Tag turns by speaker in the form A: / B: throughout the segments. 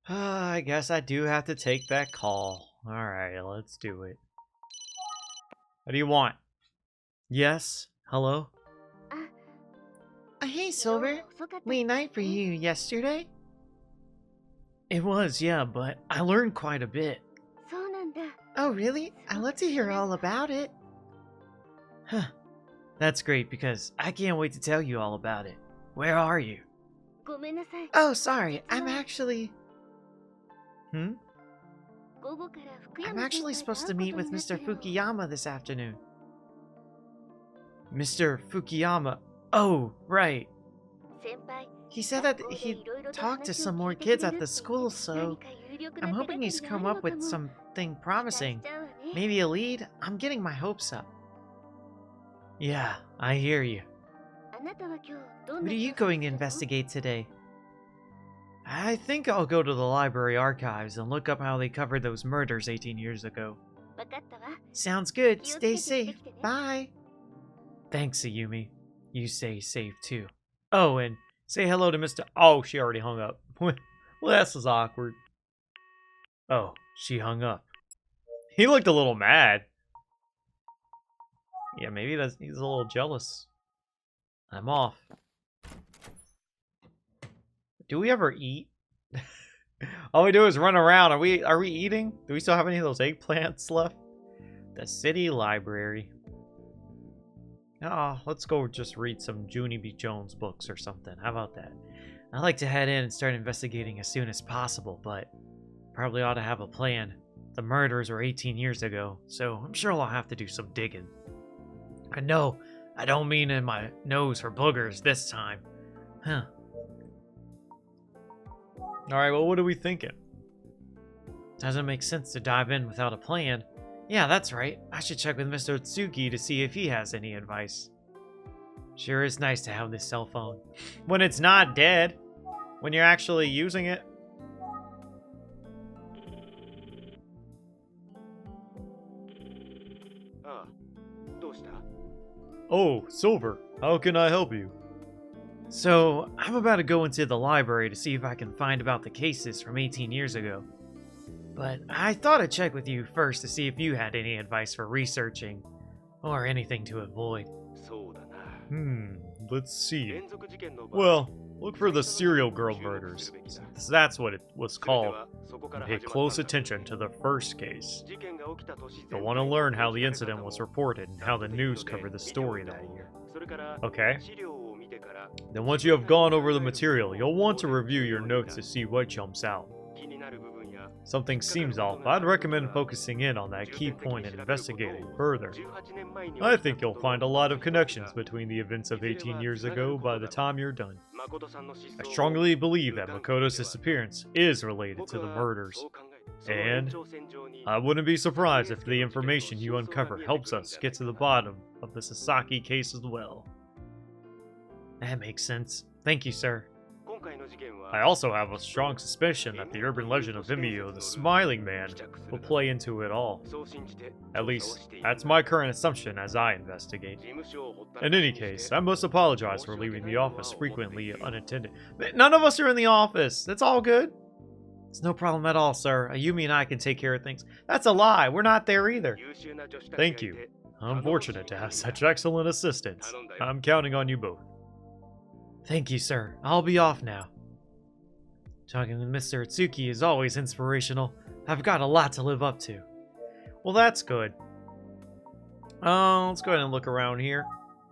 A: I guess I do have to take that call. Alright, let's do it. What do you want? Yes? Hello? Hey, Silver. Late night for you yesterday? It was, yeah, but I learned quite a bit. Oh, really? I'd love to hear all about it. Huh. That's great, because I can't wait to tell you all about it. Where are you? Oh, sorry. I'm actually supposed to meet with Mr. Fukuyama this afternoon. Mr. Fukuyama? Oh, right. He said that he'd talked to some more kids at the school, so I'm hoping he's come up with something promising. Maybe a lead? I'm getting my hopes up. Yeah, I hear you. What are you going to investigate today? I think I'll go to the library archives and look up how they covered those murders 18 years ago. Sounds good. Stay safe. Bye. Thanks, Ayumi. You stay safe too. Oh, and say hello to Mr. Oh, she already hung up. Well, this is awkward. Oh, she hung up. He looked a little mad. Yeah, maybe he's a little jealous. I'm off. Do we ever eat? All we do is run around. Are we eating? Do we still have any of those eggplants left? The city library. Oh, let's go just read some Junie B. Jones books or something. How about that? I'd like to head in and start investigating as soon as possible, but probably ought to have a plan. The murders were 18 years ago, so I'm sure I'll have to do some digging. And no, I don't mean in my nose for boogers this time. Huh. Alright, well, what are we thinking? Doesn't make sense to dive in without a plan. Yeah, that's right. I should check with Mr. Otsuki to see if he has any advice. Sure is nice to have this cell phone. When it's not dead. When you're actually using it. Oh, Silver. How can I help you? So, I'm about to go into the library to see if I can find about the cases from 18 years ago. But I thought I'd check with you first to see if you had any advice for researching, or anything to avoid. Let's see. Well, look for the serial girl murders. That's what it was called. And pay close attention to the first case. You'll want to learn how the incident was reported and how the news covered the story that year. Okay. Then once you have gone over the material, you'll want to review your notes to see what jumps out. Something seems off. I'd recommend focusing in on that key point and investigating further. I think you'll find a lot of connections between the events of 18 years ago by the time you're done. I strongly believe that Makoto's disappearance is related to the murders. And I wouldn't be surprised if the information you uncover helps us get to the bottom of the Sasaki case as well. That makes sense. Thank you, sir. I also have a strong suspicion that the urban legend of Emio, the Smiling Man, will play into it all. At least, that's my current assumption as I investigate. In any case, I must apologize for leaving the office frequently unattended. None of us are in the office! That's all good. It's no problem at all, sir. Ayumi and I can take care of things. That's a lie. We're not there either. Thank you. I'm fortunate to have such excellent assistants. I'm counting on you both. Thank you, sir. I'll be off now. Talking with Mr. Otsuki is always inspirational. I've got a lot to live up to. Well, that's good. Let's go ahead and look around here.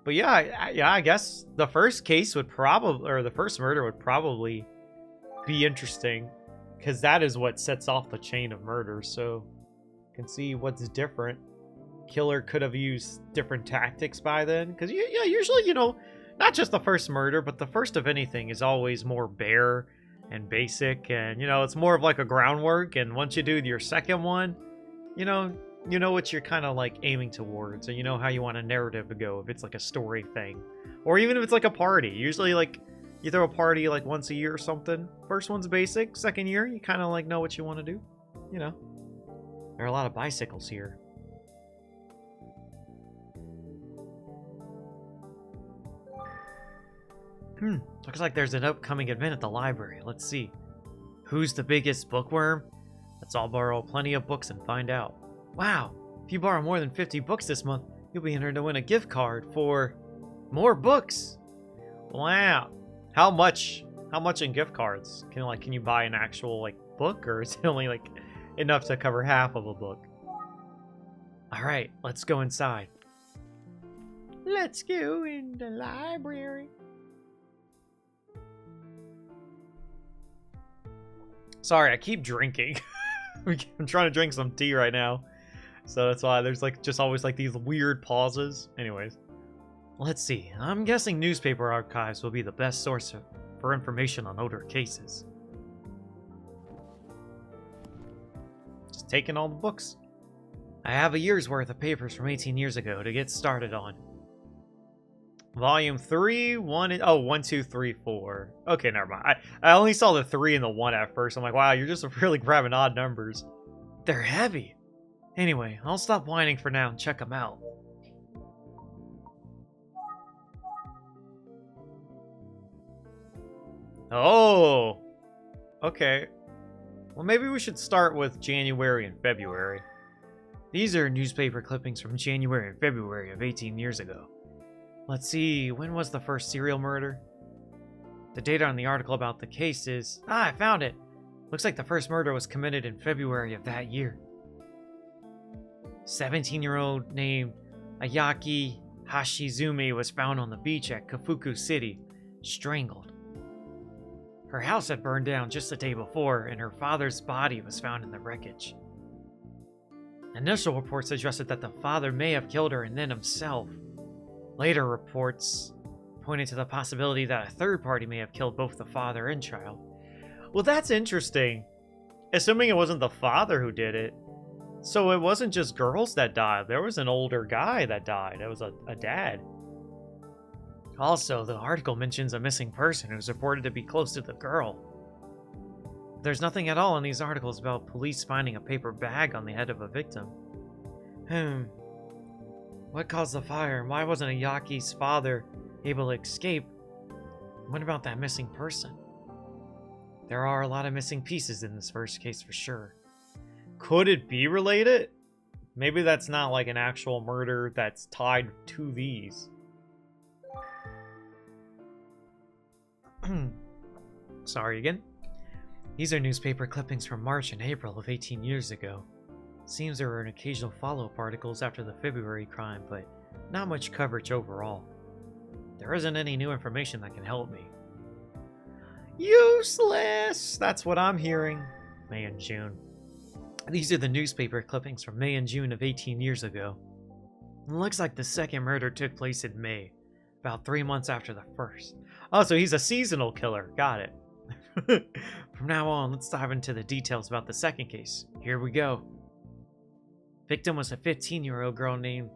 A: But yeah, I guess the first case would probably, or the first murder would probably be interesting, because that is what sets off the chain of murders. So you can see what's different. Killer could have used different tactics by then, because yeah, usually, you know, not just the first murder, but the first of anything is always more bare and basic, and you know, it's more of like a groundwork, and once you do your second one, you know what you're kind of like aiming towards, and you know how you want a narrative to go if it's like a story thing, or even if it's like a party. Usually like you throw a party like once a year or something. First one's basic, second year you kind of like know what you want to do. You know, there are a lot of bicycles here. Looks like there's an upcoming event at the library. Let's see. Who's the biggest bookworm? Let's all borrow plenty of books and find out. Wow, if you borrow more than 50 books this month, you'll be entered to win a gift card for more books. Wow. How much in gift cards? Can you buy an actual book, or is it only enough to cover half of a book? All right, let's go inside. Let's go in the library. Sorry, I keep drinking. I'm trying to drink some tea right now. So that's why there's just always these weird pauses. Anyways, let's see. I'm guessing newspaper archives will be the best source for information on older cases. Just taking all the books. I have a year's worth of papers from 18 years ago to get started on. Volume 3, 1, 2, 3, 4. Okay, never mind. I only saw the 3 and the 1 at first. I'm like, wow, you're just really grabbing odd numbers. They're heavy. Anyway, I'll stop whining for now and check them out. Oh! Okay. Well, maybe we should start with January and February. These are newspaper clippings from January and February of 18 years ago. Let's see, when was the first serial murder? The date on the article about the case is... Ah, I found it! Looks like the first murder was committed in February of that year. 17-year-old named Ayaki Hashizumi was found on the beach at Kafuku City, strangled. Her house had burned down just the day before, and her father's body was found in the wreckage. Initial reports suggested that the father may have killed her and then himself. Later reports pointed to the possibility that a third party may have killed both the father and child. Well, that's interesting. Assuming it wasn't the father who did it. So it wasn't just girls that died. There was an older guy that died. It was a dad. Also, the article mentions a missing person who's reported to be close to the girl. There's nothing at all in these articles about police finding a paper bag on the head of a victim. What caused the fire, and why wasn't Ayaki's father able to escape? What about that missing person? There are a lot of missing pieces in this first case for sure. Could it be related? Maybe that's not an actual murder that's tied to these. Sorry again. These are newspaper clippings from March and April of 18 years ago. Seems there were an occasional follow-up articles after the February crime, but not much coverage overall. There isn't any new information that can help me. Useless! That's what I'm hearing. May and June. These are the newspaper clippings from May and June of 18 years ago. It looks like the second murder took place in May, about 3 months after the first. Oh, so he's a seasonal killer. Got it. From now on, let's dive into the details about the second case. Here we go. Victim was a 15-year-old girl named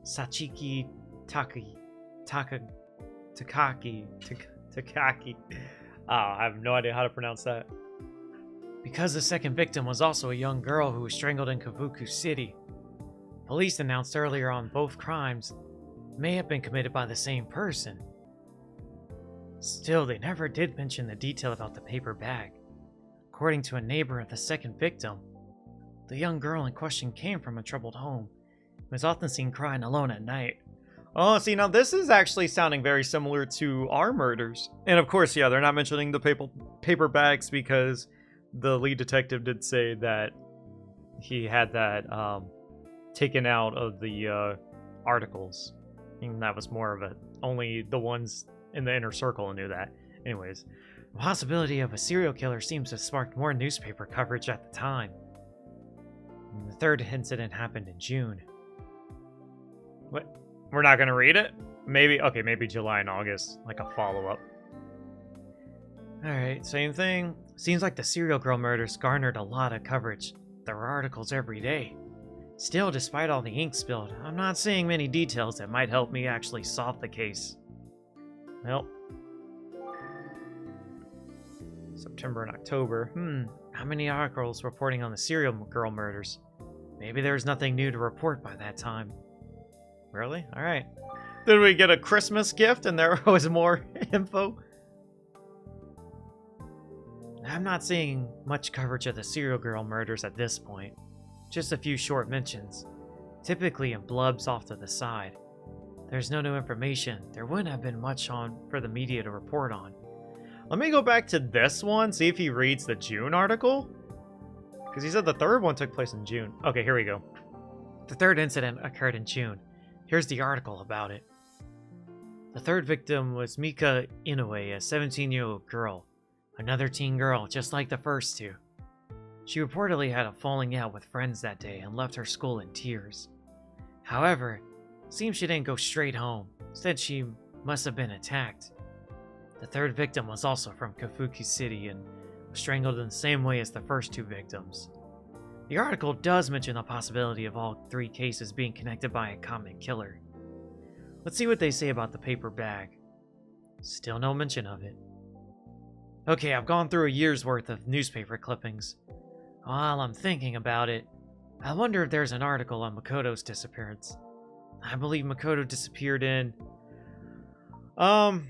A: Sachiki Takaki. Oh, I have no idea how to pronounce that. Because the second victim was also a young girl who was strangled in Kafuku City. Police announced earlier on both crimes may have been committed by the same person. Still, they never did mention the detail about the paper bag. According to a neighbor of the second victim, the young girl in question came from a troubled home and was often seen crying alone at night. Oh, see, now this is actually sounding very similar to our murders. And of course, yeah, they're not mentioning the paper bags because the lead detective did say that he had that taken out of the articles. And that was more of a, only the ones in the inner circle knew that. Anyways, the possibility of a serial killer seems to have sparked more newspaper coverage at the time. And the third incident happened in June. What? We're not gonna read it? Maybe, okay, maybe July and August, like a follow-up. Alright, same thing. Seems like the serial girl murders garnered a lot of coverage. There were articles every day. Still, despite all the ink spilled, I'm not seeing many details that might help me actually solve the case. Well. September and October. How many articles reporting on the serial girl murders? Maybe there's nothing new to report by that time. Really? Alright. Did we get a Christmas gift and there was more info? I'm not seeing much coverage of the serial girl murders at this point. Just a few short mentions, typically in blubs off to the side. There's no new information. There wouldn't have been much on for the media to report on. Let me go back to this one, see if he reads the June article. Because he said the third one took place in June. Okay, here we go. The third incident occurred in June. Here's the article about it. The third victim was Mika Inoue, a 17-year-old girl. Another teen girl, just like the first two. She reportedly had a falling out with friends that day and left her school in tears. However, it seems she didn't go straight home. Instead, she must have been attacked. The third victim was also from Kafuku City and was strangled in the same way as the first two victims. The article does mention the possibility of all three cases being connected by a common killer. Let's see what they say about the paper bag. Still no mention of it. Okay, I've gone through a year's worth of newspaper clippings. While I'm thinking about it, I wonder if there's an article on Makoto's disappearance. I believe Makoto disappeared in... When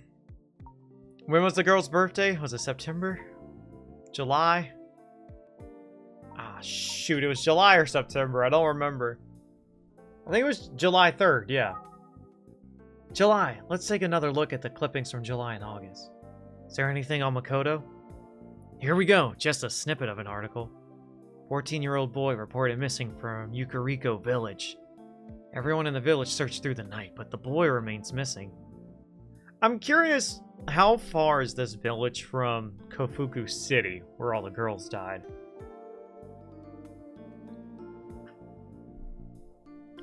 A: was the girl's birthday? Was it September? July? Ah, shoot, it was July or September. I don't remember. I think it was July 3rd, yeah. July. Let's take another look at the clippings from July and August. Is there anything on Makoto? Here we go, just a snippet of an article. 14-year-old boy reported missing from Yukuriko village. Everyone in the village searched through the night, but the boy remains missing. I'm curious, how far is this village from Kofuku City, where all the girls died?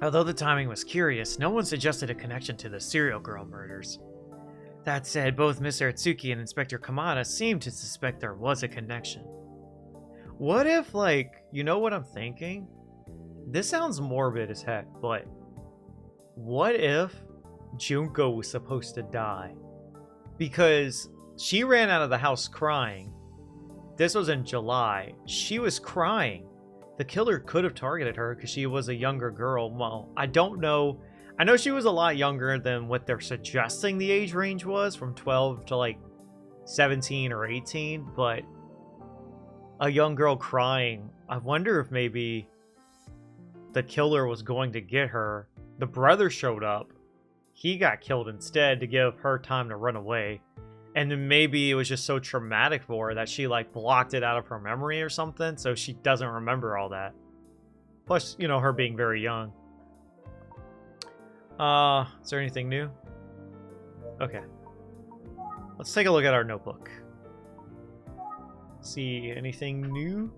A: Although the timing was curious, no one suggested a connection to the serial girl murders. That said, both Mr. Atsuki and Inspector Kamada seemed to suspect there was a connection. What if, like, you know what I'm thinking? This sounds morbid as heck, but what if Junko was supposed to die? Because she ran out of the house crying. This was in July. She was crying. The killer could have targeted her because she was a younger girl. Well, I don't know. I know she was a lot younger than what they're suggesting the age range was, from 12 to like 17 or 18, but a young girl crying. I wonder if maybe the killer was going to get her. The brother showed up. He got killed instead to give her time to run away. And then maybe it was just so traumatic for her that she like blocked it out of her memory or something, so she doesn't remember all that. Plus, you know, her being very young. Is there anything new? Okay. Let's take a look at our notebook. See anything new?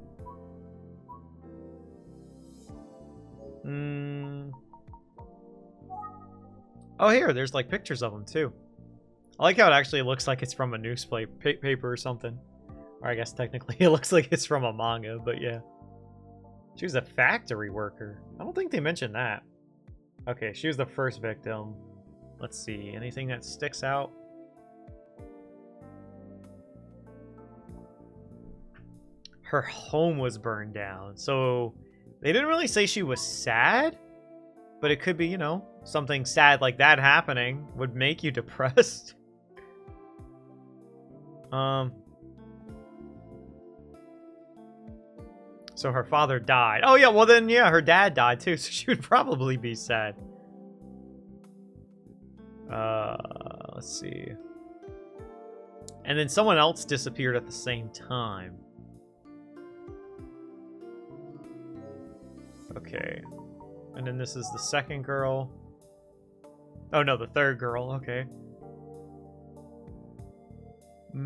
A: Oh, here, there's like pictures of them too. I like how it actually looks like it's from a newspaper or something. Or I guess technically it looks like it's from a manga, but yeah. She was a factory worker. I don't think they mentioned that. Okay, she was the first victim. Let's see, anything that sticks out? Her home was burned down. So they didn't really say she was sad, but it could be, you know, something sad like that happening would make you depressed. So her father died. Oh yeah, well then yeah, her dad died too, so she would probably be sad. Let's see. And then someone else disappeared at the same time. Okay. And then this is the second girl. Oh no, the third girl, okay. I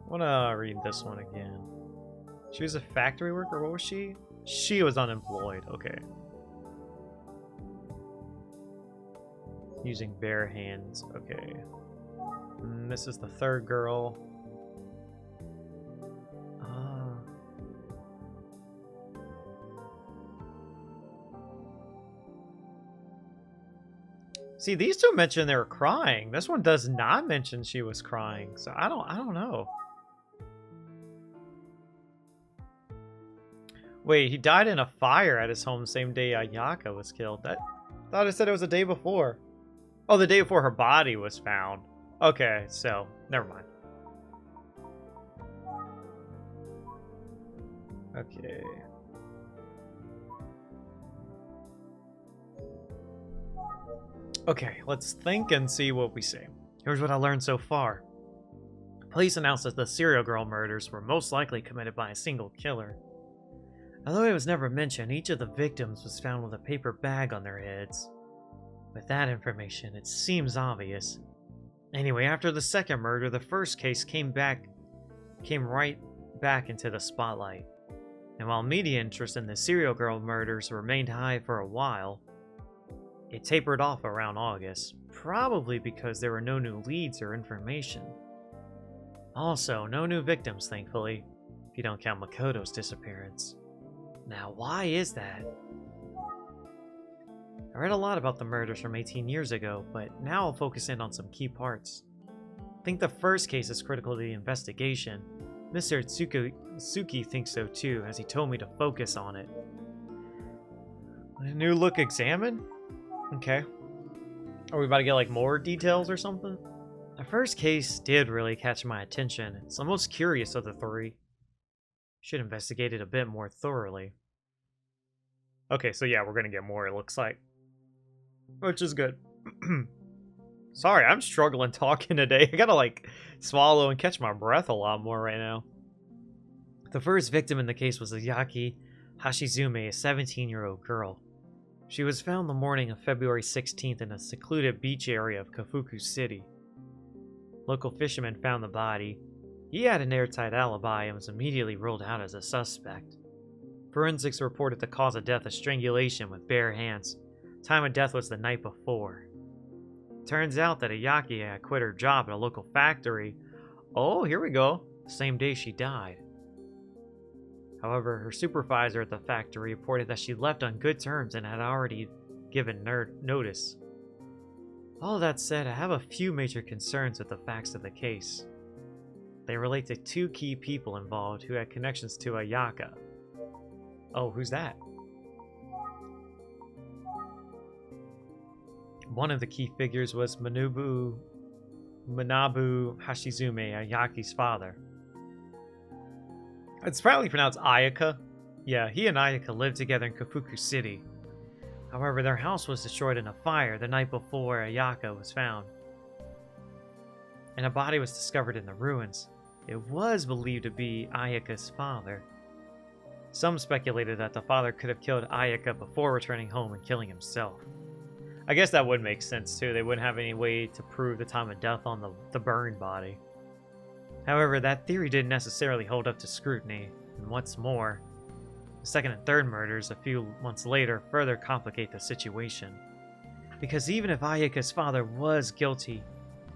A: wanna read this one again. She was a factory worker, what was she? She was unemployed, okay. Using bare hands, okay. And this is the third girl. See, these two mentioned they were crying. This one does not mention she was crying, so I don't know. Wait, he died in a fire at his home the same day Ayaka was killed. I thought it said it was a day before. Oh, the day before her body was found. Okay, so never mind. Okay. Okay, let's think and see what we see. Here's what I learned so far. Police announced that the serial girl murders were most likely committed by a single killer. Although it was never mentioned, each of the victims was found with a paper bag on their heads. With that information, it seems obvious. Anyway, after the second murder, the first case came right back into the spotlight. And while media interest in the serial girl murders remained high for a while, it tapered off around August, probably because there were no new leads or information. Also, no new victims, thankfully, if you don't count Makoto's disappearance. Now, why is that? I read a lot about the murders from 18 years ago, but now I'll focus in on some key parts. I think the first case is critical to the investigation. Mr. Tsuki thinks so too, as he told me to focus on it. A new look examined? Okay. Are we about to get like more details or something? The first case did really catch my attention. It's the most curious of the three. Should investigate it a bit more thoroughly. Okay, so yeah, we're gonna get more, it looks like. Which is good. Sorry, I'm struggling talking today. I gotta like swallow and catch my breath a lot more right now. The first victim in the case was Ayaki Hashizume, a 17-year-old girl. She was found the morning of February 16th in a secluded beach area of Kafuku City. Local fishermen found the body. He had an airtight alibi and was immediately ruled out as a suspect. Forensics reported the cause of death as strangulation with bare hands. Time of death was the night before. Turns out that Ayaki had quit her job at a local factory. Oh, here we go. The same day she died. However, her supervisor at the factory reported that she left on good terms and had already given notice. All that said, I have a few major concerns with the facts of the case. They relate to two key people involved who had connections to Ayaka. Oh, who's that? One of the key figures was Manabu Hashizume, Ayaki's father. It's probably pronounced Ayaka. Yeah, he and Ayaka lived together in Kafuku City. However, their house was destroyed in a fire the night before Ayaka was found. And a body was discovered in the ruins. It was believed to be Ayaka's father. Some speculated that the father could have killed Ayaka before returning home and killing himself. I guess that would make sense too. They wouldn't have any way to prove the time of death on the burned body. However, that theory didn't necessarily hold up to scrutiny, and what's more, the second and third murders a few months later further complicate the situation. Because even if Ayaka's father was guilty,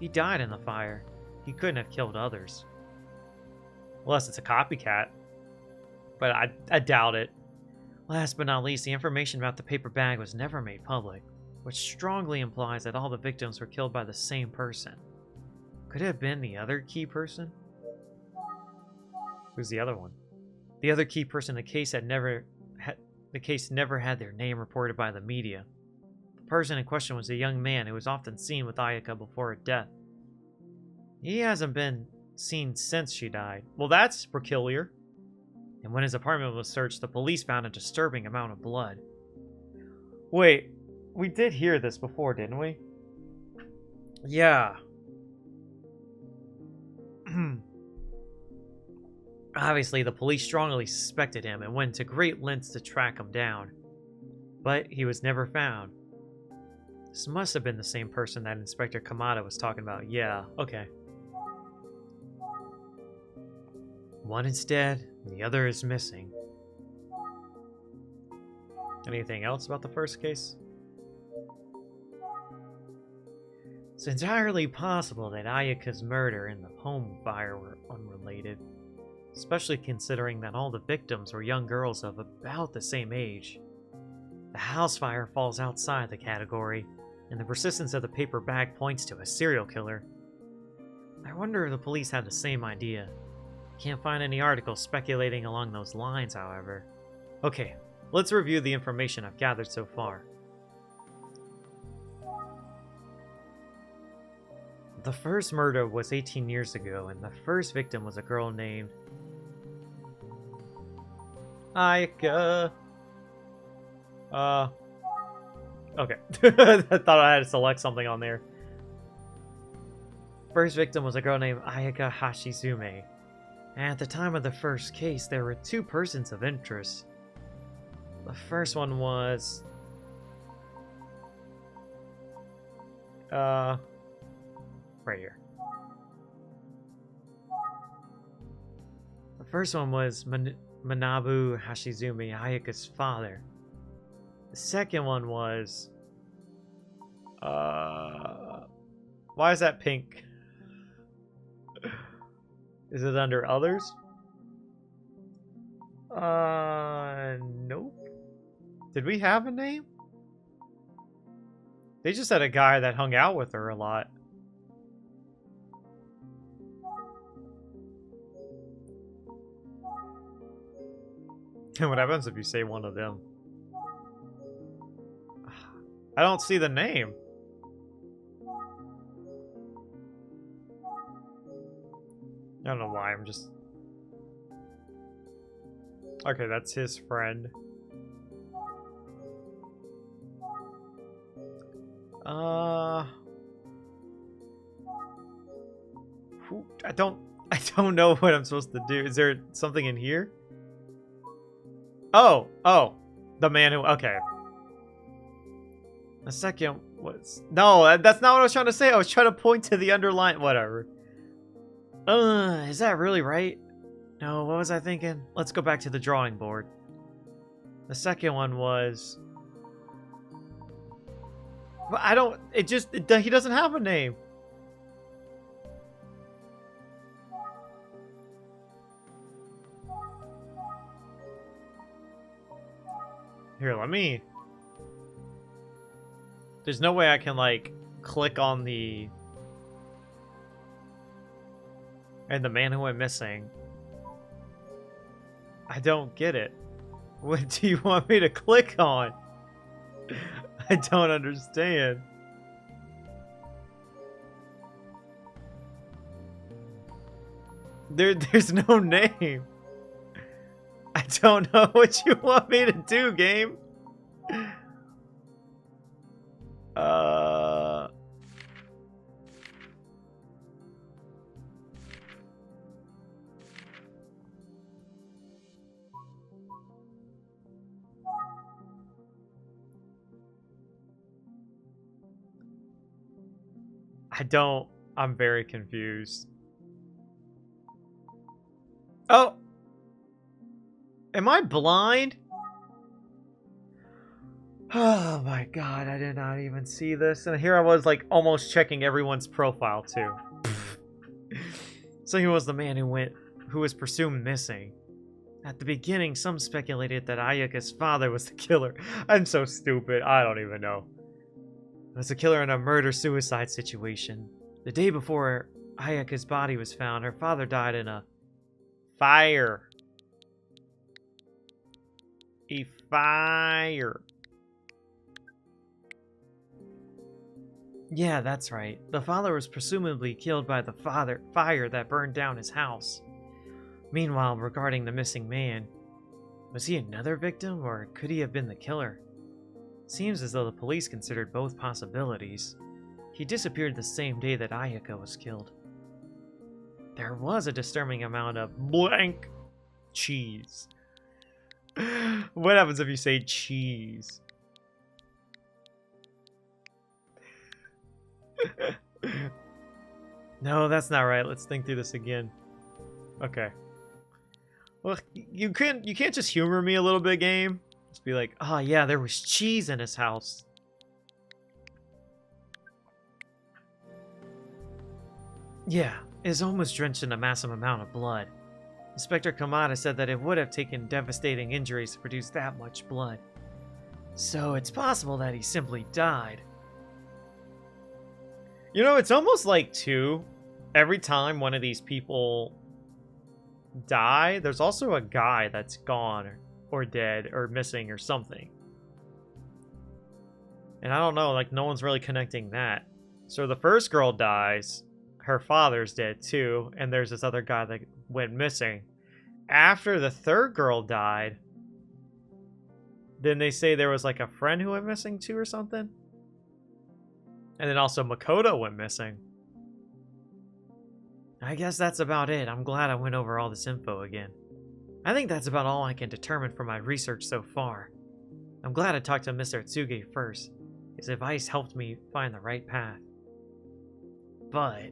A: he died in the fire. He couldn't have killed others. Unless it's a copycat. But I doubt it. Last but not least, the information about the paper bag was never made public, which strongly implies that all the victims were killed by the same person. Could it have been the other key person? Who's the other one? The other key person in the case never had their name reported by the media. The person in question was a young man who was often seen with Ayaka before her death. He hasn't been seen since she died. Well, that's peculiar. And when his apartment was searched, the police found a disturbing amount of blood. Wait, we did hear this before, didn't we? Yeah. Obviously, the police strongly suspected him and went to great lengths to track him down. But he was never found. This must have been the same person that Inspector Kamada was talking about. Yeah, okay. One is dead, and the other is missing. Anything else about the first case? It's entirely possible that Ayaka's murder and the home fire were unrelated, especially considering that all the victims were young girls of about the same age. The house fire falls outside the category, and the persistence of the paper bag points to a serial killer. I wonder if the police had the same idea. Can't find any articles speculating along those lines, however. Okay, let's review the information I've gathered so far. The first murder was 18 years ago, and the first victim was a girl named Ayaka. Okay. I thought I had to select something on there. First victim was a girl named Ayaka Hashizume. And at the time of the first case, there were two persons of interest. The first one was... right here. The first one was Manabu Hashizume, Ayaka's father. The second one was... why is that pink? Is it under others? Nope. Did we have a name? They just had a guy that hung out with her a lot. And what happens if you say one of them? I don't see the name. I don't know why, I'm just... Okay, that's his friend. I don't know what I'm supposed to do. Is there something in here? Oh, the man who, okay. The second was, no, that's not what I was trying to say. I was trying to point to the underline, whatever. Is that really right? No, what was I thinking? Let's go back to the drawing board. The second one was... But I don't... he doesn't have a name. Here, let me... There's no way I can, like, click on the... And the man who went missing. I don't get it. What do you want me to click on? I don't understand. There's no name. I don't know what you want me to do, game. I'm very confused. Oh! Am I blind? Oh my god, I did not even see this. And here I was, like, almost checking everyone's profile, too. So he was the man who was presumed missing. At the beginning, some speculated that Ayaka's father was the killer. I'm so stupid, I don't even know. It was a killer in a murder-suicide situation. The day before Ayaka's body was found, her father died in a fire. A fire. Yeah, that's right. The father was presumably killed by the fire that burned down his house. Meanwhile, regarding the missing man, was he another victim, or could he have been the killer? Seems as though the police considered both possibilities. He disappeared the same day that Ayaka was killed. There was a disturbing amount of blank cheese. What happens if you say cheese? No, that's not right. Let's think through this again. Okay. Well, you can't just humor me a little bit, game. Just be like, oh yeah, there was cheese in his house. Yeah, it is almost drenched in a massive amount of blood. Inspector Kamada said that it would have taken devastating injuries to produce that much blood. So it's possible that he simply died. You know, it's almost like, too, every time one of these people die, there's also a guy that's gone or dead or missing or something. And I don't know, like, no one's really connecting that. So the first girl dies, her father's dead too, and there's this other guy that went missing. After the third girl died, then they say there was like a friend who went missing too or something. And then also Makoto went missing. I guess that's about it. I'm glad I went over all this info again. I think that's about all I can determine from my research so far. I'm glad I talked to Mr. Tsuge first. His advice helped me find the right path. But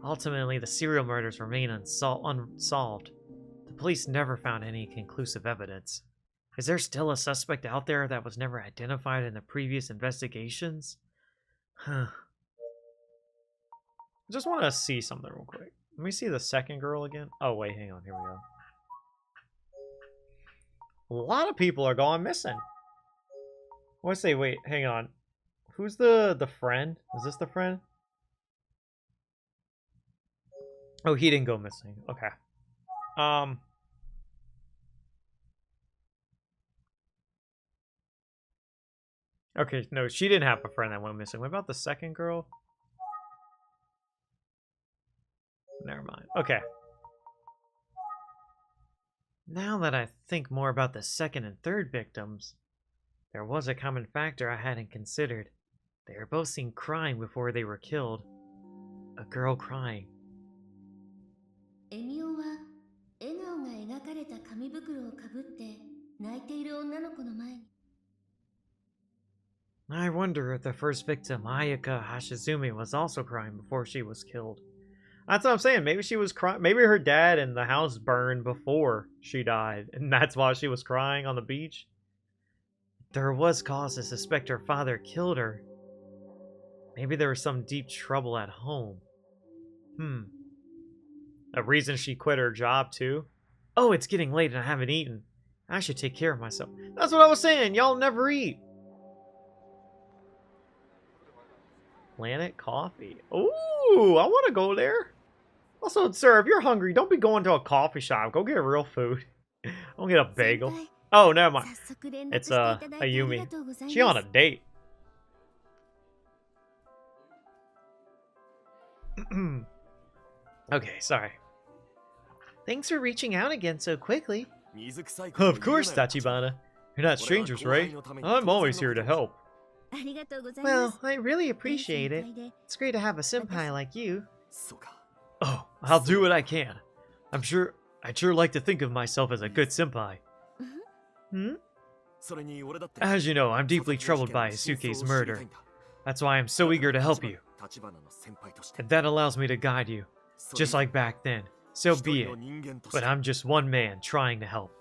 A: ultimately, the serial murders remain unsolved. The police never found any conclusive evidence. Is there still a suspect out there that was never identified in the previous investigations? Huh. I just want to see something real quick. Let me see the second girl again. Oh, wait, hang on. Here we go. A lot of people are going missing. I want to say, wait, hang on. Who's the friend? Is this the friend? Oh, he didn't go missing. Okay. Okay, no, she didn't have a friend that went missing. What about the second girl? Never mind. Okay. Now that I think more about the second and third victims, there was a common factor I hadn't considered. They were both seen crying before they were killed. A girl crying.
B: Emio は笑顔が描かれた紙袋をかぶって泣いている女の子の前に
A: I wonder if the first victim, Ayaka Hashizumi, was also crying before she was killed. That's what I'm saying. Maybe she was crying. Maybe her dad and the house burned before she died, and that's why she was crying on the beach. There was cause to suspect her father killed her. Maybe there was some deep trouble at home. A reason she quit her job, too? Oh, it's getting late and I haven't eaten. I should take care of myself. That's what I was saying. Y'all never eat. Planet Coffee. Ooh, I want to go there. Also, sir, if you're hungry, don't be going to a coffee shop. Go get real food. Don't get a bagel. Oh, never mind. It's Ayumi. She on a date. Okay, sorry. Thanks for reaching out again so quickly. Of course, Tachibana. You're not strangers, right? I'm always here to help. Well, I really appreciate it. It's great to have a senpai like you. Oh, I'll do what I can. I'd sure like to think of myself as a good senpai. As you know, I'm deeply troubled by Isuke's murder. That's why I'm so eager to help you. And that allows me to guide you, just like back then. So be it. But I'm just one man trying to help.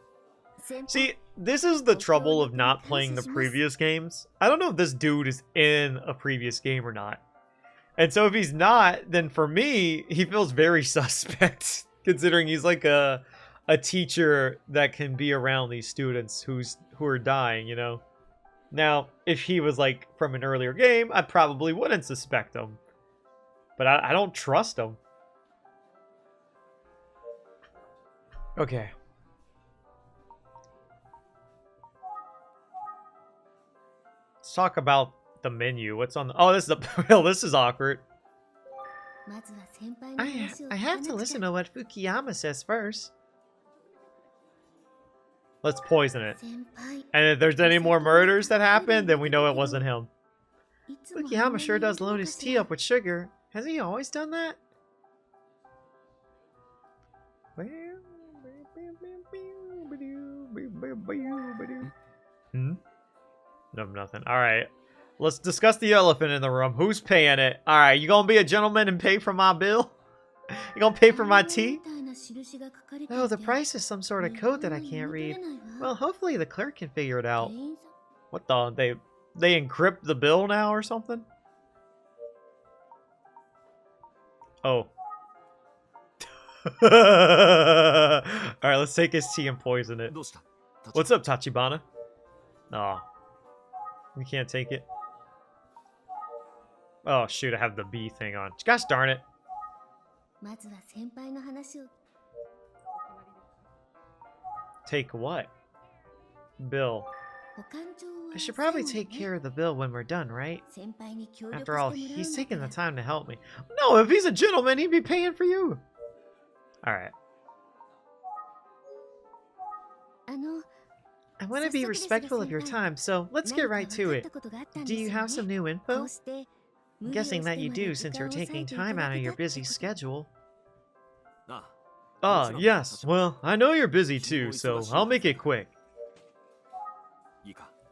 A: See, this is the trouble of not playing the previous games. I don't know if this dude is in a previous game or not. And so if he's not, then for me, he feels very suspect, considering he's like a teacher that can be around these students who are dying, you know? Now, if he was like from an earlier game, I probably wouldn't suspect him. But I don't trust him. Okay. Let's talk about the menu. What's on the... Oh, this is the... Well, this is awkward. I have to listen to what Fukuyama says first. Let's poison it. And if there's any more murders that happen, then we know it wasn't him. Fukuyama sure does load his tea up with sugar. Has he always done that? No, nothing. Alright. Let's discuss the elephant in the room. Who's paying it? Alright, you gonna be a gentleman and pay for my bill? You gonna pay for my tea? Oh, the price is some sort of code that I can't read. Well, hopefully the clerk can figure it out. What the? They encrypt the bill now or something? Oh. Alright, let's take his tea and poison it. What's up, Tachibana? Aw. We can't take it. Oh, shoot, I have the bee thing on. Gosh darn it. Take what? Bill. I should probably take care of the bill when we're done, right? After all, he's taking the time to help me. No, if he's a gentleman, he'd be paying for you. Alright. I want to be respectful of your time, so let's get right to it. Do you have some new info? I'm guessing that you do, since you're taking time out of your busy schedule. Ah, yes. Well, I know you're busy too, so I'll make it quick.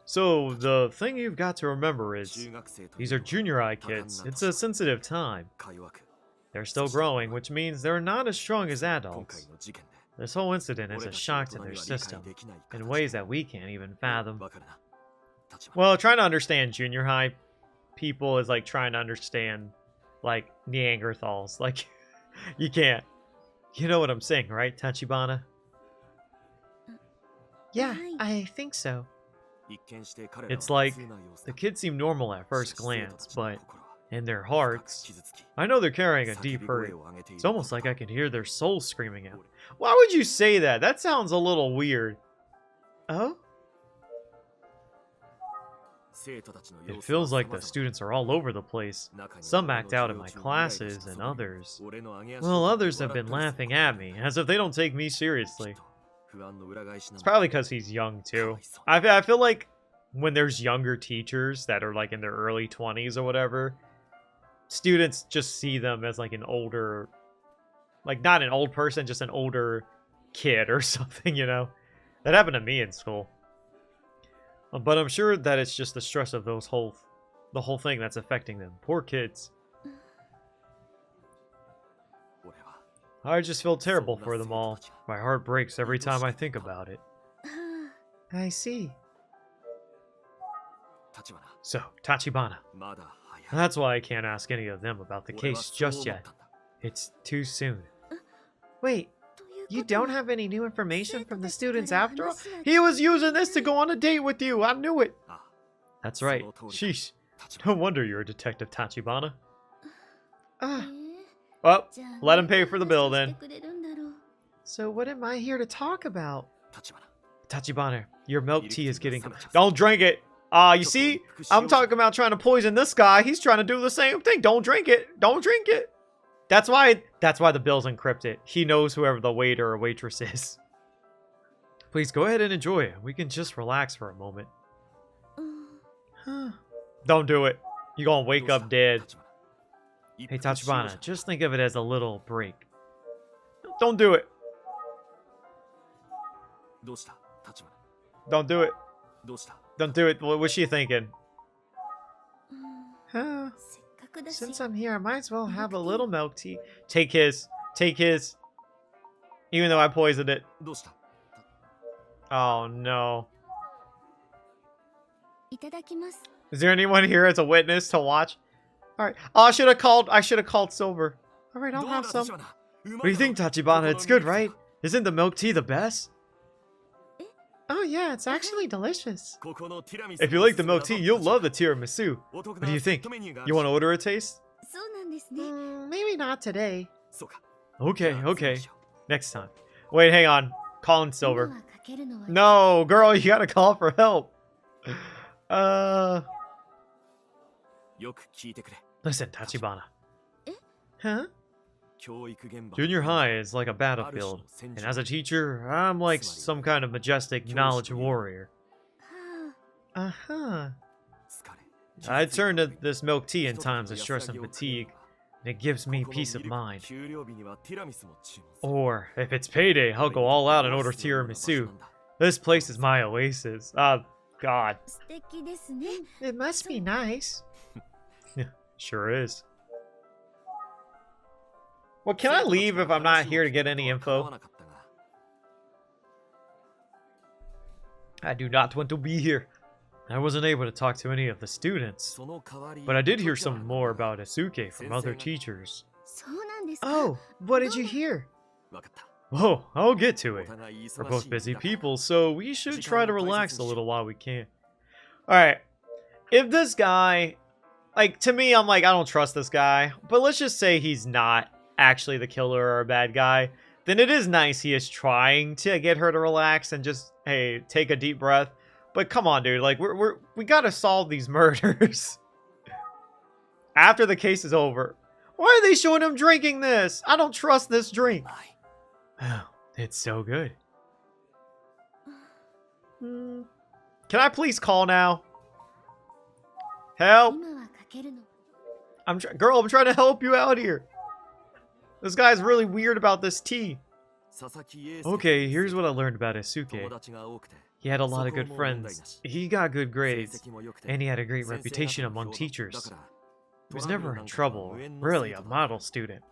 A: So, the thing you've got to remember is, these are junior high kids. It's a sensitive time. They're still growing, which means they're not as strong as adults. This whole incident is a shock to their system, in ways that we can't even fathom. Well, trying to understand junior high people is like trying to understand, like, Neanderthals. Like, you can't. You know what I'm saying, right, Tachibana? Yeah, I think so. It's like, the kids seem normal at first glance, but in their hearts, I know they're carrying a deep hurt. It's almost like I can hear their souls screaming out. Why would you say that? That sounds a little weird. Oh? It feels like the students are all over the place. Some act out in my classes, and others... Well, others have been laughing at me, as if they don't take me seriously. It's probably because he's young, too. I feel like when there's younger teachers that are, like, in their early 20s or whatever, students just see them as, like, an older... Like, not an old person, just an older kid or something, you know? That happened to me in school. But I'm sure that it's just the stress of the whole thing that's affecting them. Poor kids. I just feel terrible for them all. My heart breaks every time I think about it. I see. So, Tachibana. That's why I can't ask any of them about the case just yet. It's too soon. Wait, you don't have any new information from the students after all? He was using this to go on a date with you! I knew it! That's right. Sheesh. No wonder you're a detective, Tachibana. Well, let him pay for the bill then. So what am I here to talk about? Tachibana, your milk tea is getting... Don't drink it! You see? I'm talking about trying to poison this guy. He's trying to do the same thing. Don't drink it! Don't drink it! That's why the bill's encrypted. He knows whoever the waiter or waitress is. Please go ahead and enjoy it. We can just relax for a moment. Don't do it. You're gonna wake up dead. Hey, Tachibana, just think of it as a little break. Don't do it. Don't do it. Don't do it. What was she thinking? Since I'm here, I might as well have a little milk tea. Take his. Take his. Even though I poisoned it. Oh, no. Is there anyone here as a witness to watch? Alright. Oh, I should have called Silver. Alright, I'll have some. What do you think, Tachibana? It's good, right? Isn't the milk tea the best? Oh yeah, it's actually delicious. If you like the milk tea, you'll love the tiramisu. What do you think? You want to order a taste? Maybe not today. Okay, okay. Next time. Wait, hang on. Calling Silver. No, girl, you gotta call for help. Listen, Tachibana. Huh? Junior high is like a battlefield, and as a teacher, I'm like some kind of majestic knowledge warrior. Uh-huh. I turn to this milk tea in times of stress and fatigue, and it gives me peace of mind. Or, if it's payday, I'll go all out and order tiramisu. This place is my oasis. God. It must be nice. Sure is. Well, can I leave if I'm not here to get any info? I do not want to be here. I wasn't able to talk to any of the students, but I did hear some more about Asuke from other teachers. Oh, what did you hear? Whoa, I'll get to it. We're both busy people, so we should try to relax a little while we can. Alright, if this guy, like, to me, I'm like, I don't trust this guy, but let's just say he's not actually the killer or a bad guy, then it is nice he is trying to get her to relax and just, hey, take a deep breath. But come on, dude. Like, we gotta solve these murders. After the case is over. Why are they showing him drinking this? I don't trust this drink. Oh, it's so good. Can I please call now? Help. Girl, I'm trying to help you out here. This guy's really weird about this tea. Okay, here's what I learned about Isuke. He had a lot of good friends. He got good grades, and he had a great reputation among teachers. He was never in trouble, really a model student.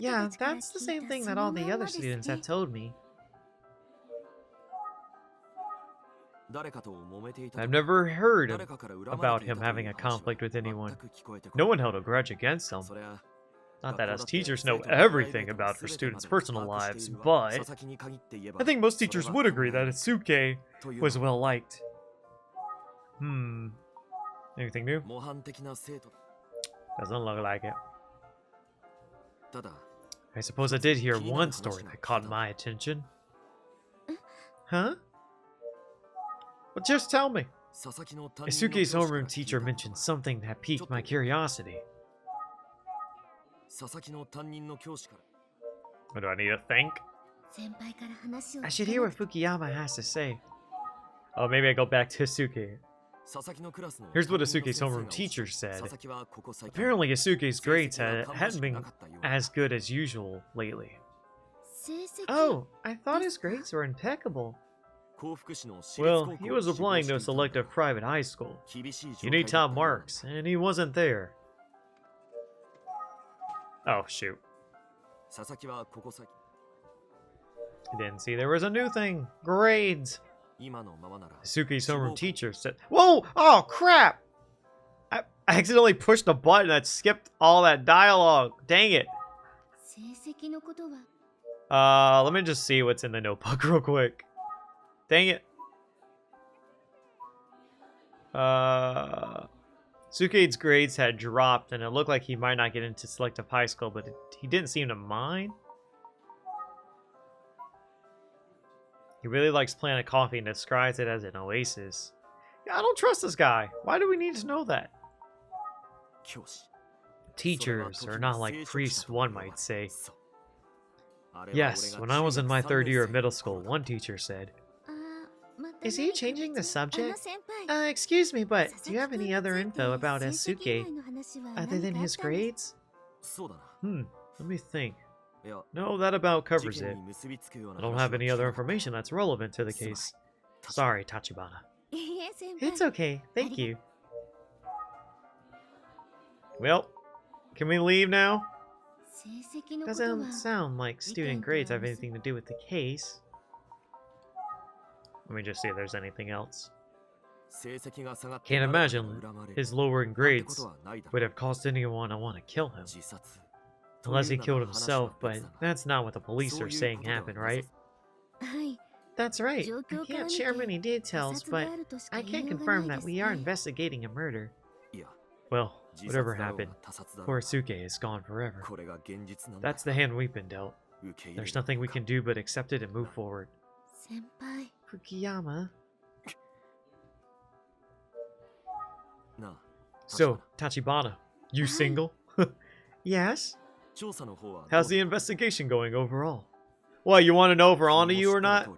A: Yeah, that's the same thing that all the other students have told me. I've never heard about him having a conflict with anyone. No one held a grudge against him. Not that us teachers know everything about her students' personal lives, but I think most teachers would agree that Isuke was well liked. Anything new? Doesn't look like it. I suppose I did hear one story that caught my attention. Huh? Well, just tell me. Isuke's homeroom teacher mentioned something that piqued my curiosity. What do I need to think? I should hear what Fukuyama has to say. Oh, maybe I go back to Isuke. Here's what Isuke's homeroom teacher said. Apparently Isuke's grades hadn't been as good as usual lately. Oh, I thought his grades were impeccable. Well, he was applying to a selective private high school. You need top marks, and he wasn't there. Oh, shoot. I didn't see there was a new thing. Grades. Isuke's homeroom teacher said... Whoa! Oh, crap! I accidentally pushed a button that skipped all that dialogue. Dang it. Let me just see what's in the notebook real quick. Dang it. Suke's grades had dropped, and it looked like he might not get into selective high school, but he didn't seem to mind. He really likes Planet Coffee and describes it as an oasis. Yeah, I don't trust this guy. Why do we need to know that? Teachers are not like priests, one might say. Yes, when I was in my 3rd year of middle school, one teacher said, "Is he changing the subject? Excuse me, but do you have any other info about Isuke other than his grades?" Let me think. No, that about covers it. I don't have any other information that's relevant to the case. Sorry, Tachibana. It's okay, thank you. Well, can we leave now? Doesn't sound like student grades have anything to do with the case. Let me just see if there's anything else. Can't imagine his lowering grades would have caused anyone to want to kill him. Unless he killed himself, but that's not what the police are saying happened, right? That's right. I can't share many details, but I can confirm that we are investigating a murder. Well, whatever happened, poor Isuke is gone forever. That's the hand we've been dealt. There's nothing we can do but accept it and move forward. Fukuyama. So, Tachibana, you single? Yes? How's the investigation going overall? What, you want to know if we're onto you or not?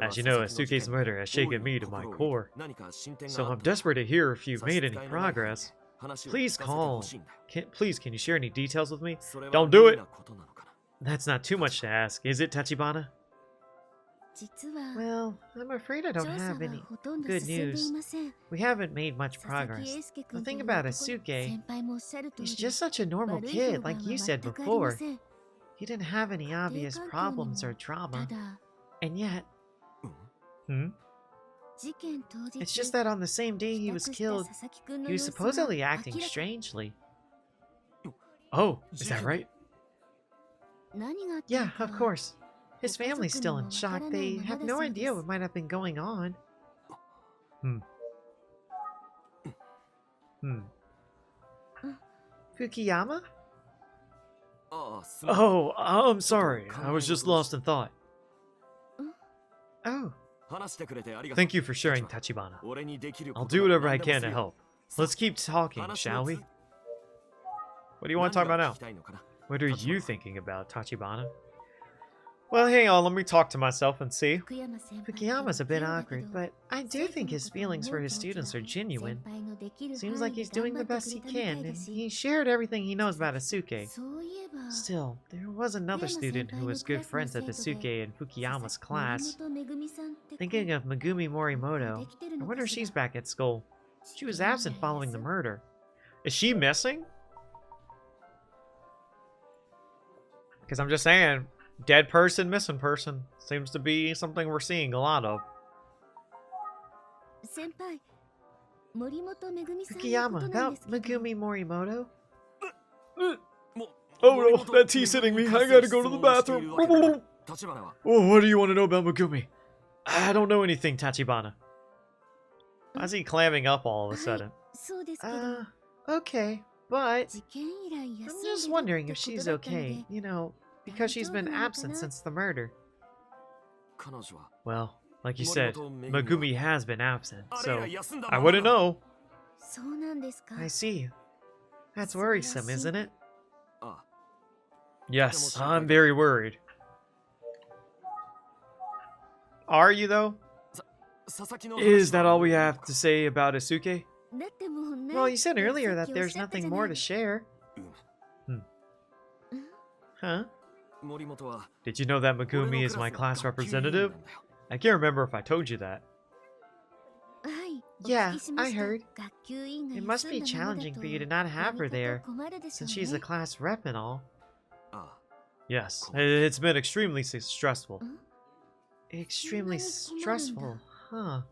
A: As you know, Isuke's murder has shaken me to my core. So I'm desperate to hear if you've made any progress. Please call. Please, can you share any details with me? Don't do it! That's not too much to ask, is it, Tachibana? Well, I'm afraid I don't have any good news. We haven't made much progress. The thing about Isuke, he's just such a normal kid, like you said before. He didn't have any obvious problems or drama. And yet... It's just that on the same day he was killed, he was supposedly acting strangely. Oh, is that right? Yeah, of course. His family's still in shock. They have no idea what might have been going on. Fukuyama? Oh, I'm sorry. I was just lost in thought. Oh, Thank you for sharing, Tachibana. I'll do whatever I can to help. Let's keep talking, shall we? What do you want to talk about now? What are you thinking about, Tachibana? Well, hang on, let me talk to myself and see. Fukuyama's a bit awkward, but I do think his feelings for his students are genuine. Seems like he's doing the best he can, and he shared everything he knows about Asuke. Still, there was another student who was good friends with Asuke in Fukuyama's class. Thinking of Megumi Morimoto, I wonder if she's back at school. She was absent following the murder. Is she missing? Because I'm just saying, dead person, missing person. Seems to be something we're seeing a lot of. Fukuyama, about Megumi Morimoto? Oh no, that tea's hitting me. I gotta go to the bathroom. Oh, what do you want to know about Megumi? I don't know anything, Tachibana. Why is he clamming up all of a sudden? Okay, but I'm just wondering if she's okay, you know, because she's been absent since the murder. Well, like you said, Megumi has been absent, so I wouldn't know. I see. That's worrisome, isn't it? Yes, I'm very worried. Are you, though? Is that all we have to say about Asuke? Well, you said earlier that there's nothing more to share. Huh? Did you know that Megumi is my class representative? I can't remember if I told you that. Yeah, I heard. It must be challenging for you to not have her there, since she's a class rep and all. Yes, it's been extremely stressful. Extremely stressful, huh?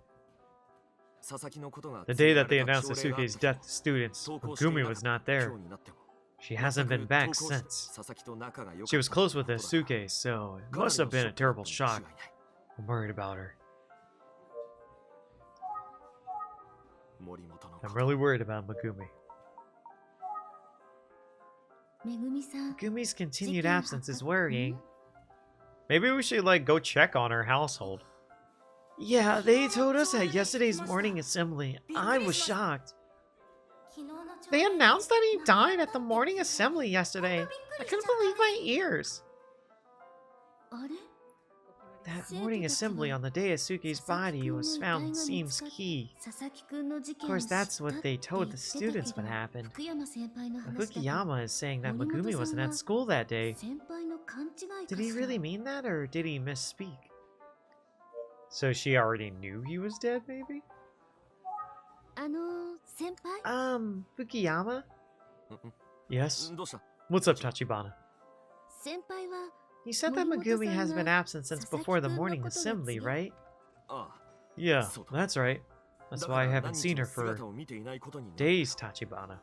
A: The day that they announced Asuke's death to students, Megumi was not there. She hasn't been back since. She was close with Asuke, so it must have been a terrible shock. I'm worried about her. I'm really worried about Megumi. Megumi's continued absence is worrying. Maybe we should, like, go check on her household. Yeah, they told us at yesterday's morning assembly. I was shocked. They announced that he died at the morning assembly yesterday. I couldn't believe my ears. That morning assembly on the day Asuke's body was found seems key. Of course, that's what they told the students what happened. But Fukuyama is saying that Megumi wasn't at school that day. Did he really mean that, or did he misspeak? So she already knew he was dead, maybe? Fukuyama? Yes? What's up, Tachibana? You said that Megumi has been absent since before the morning assembly, right? Yeah, that's right. That's why I haven't seen her for days, Tachibana.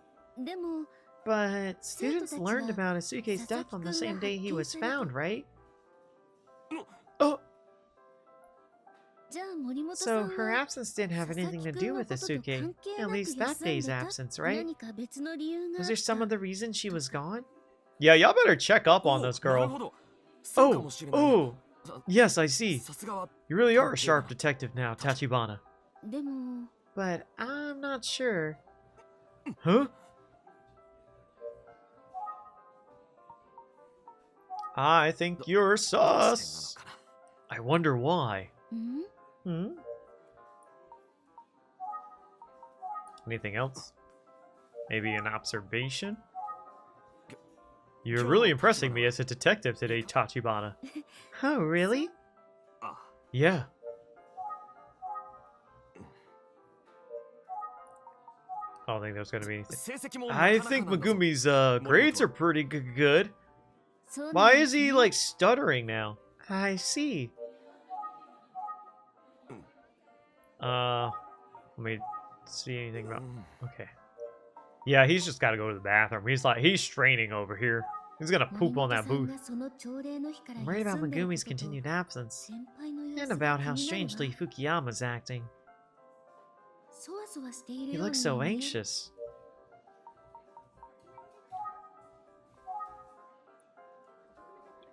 A: But students learned about Asuke's death on the same day he was found, right? Oh! So her absence didn't have anything to do with Asuke, at least that day's absence, right? Was there some other reason she was gone? Yeah, y'all better check up on this girl. Oh! Yes, I see. You really are a sharp detective now, Tachibana. But I'm not sure. Huh? I think you're sus. I wonder why. Anything else? Maybe an observation? You're really impressing me as a detective today, Tachibana. Oh, really? Yeah. I don't think there's gonna be anything. I think Megumi's grades are pretty good. Why is he, like, stuttering now? I see. Let me see anything about... Okay. Yeah, he's just gotta go to the bathroom. He's straining over here. He's gonna poop on that booth. I'm worried about Megumi's continued absence. And about how strangely Fukuyama's acting. He looks so anxious.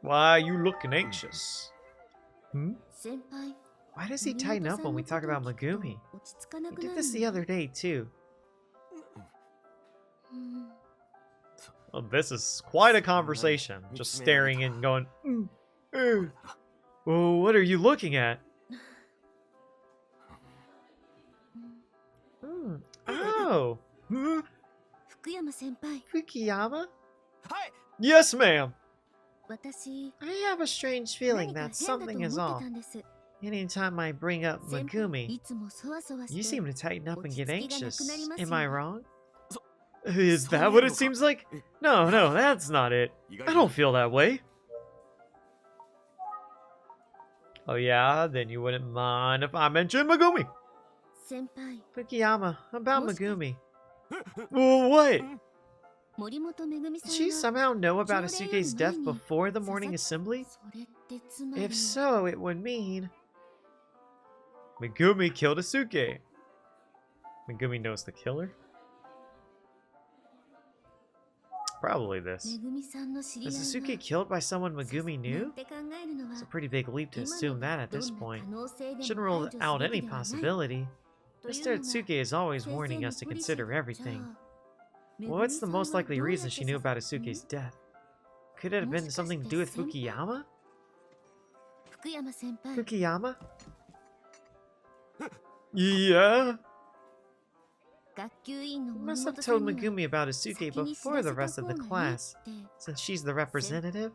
A: Why are you looking anxious? Why does he tighten up when we talk about Megumi? We did this the other day, too. Well, this is quite a conversation. Just staring and going, Oh, what are you looking at? Oh. Fukuyama? Yes, ma'am. I have a strange feeling that something is off. Anytime I bring up Megumi, you seem to tighten up and get anxious. Am I wrong? Is that what it seems like? No, that's not it. I don't feel that way. Oh yeah, then you wouldn't mind if I mentioned Megumi. Fukuyama, about Megumi. Well, what? Did she somehow know about Asuke's death before the morning assembly? If so, it would mean Megumi killed Asuke. Megumi knows the killer? Probably this. Was Asuke killed by someone Megumi knew? It's a pretty big leap to assume that at this point. Shouldn't rule out any possibility. Mr. Atsuke is always warning us to consider everything. Well, what's the most likely reason she knew about Asuke's death? Could it have been something to do with Fukuyama? Fukuyama? Yeah? Must have told Megumi about Asuke before the rest of the class, since she's the representative.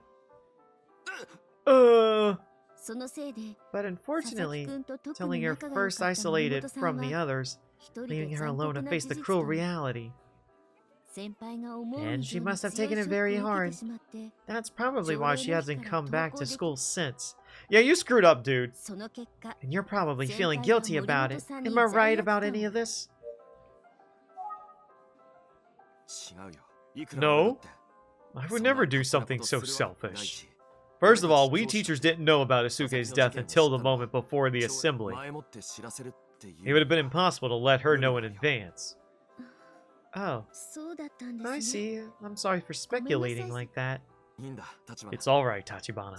A: But unfortunately, telling her first isolated from the others, leaving her alone to face the cruel reality. And she must have taken it very hard. That's probably why she hasn't come back to school since. Yeah, you screwed up, dude. And you're probably feeling guilty about it. Am I right about any of this? No. I would never do something so selfish. First of all, we teachers didn't know about Asuke's death until the moment before the assembly. It would have been impossible to let her know in advance. Oh, I see. I'm sorry for speculating like that. It's alright, Tachibana.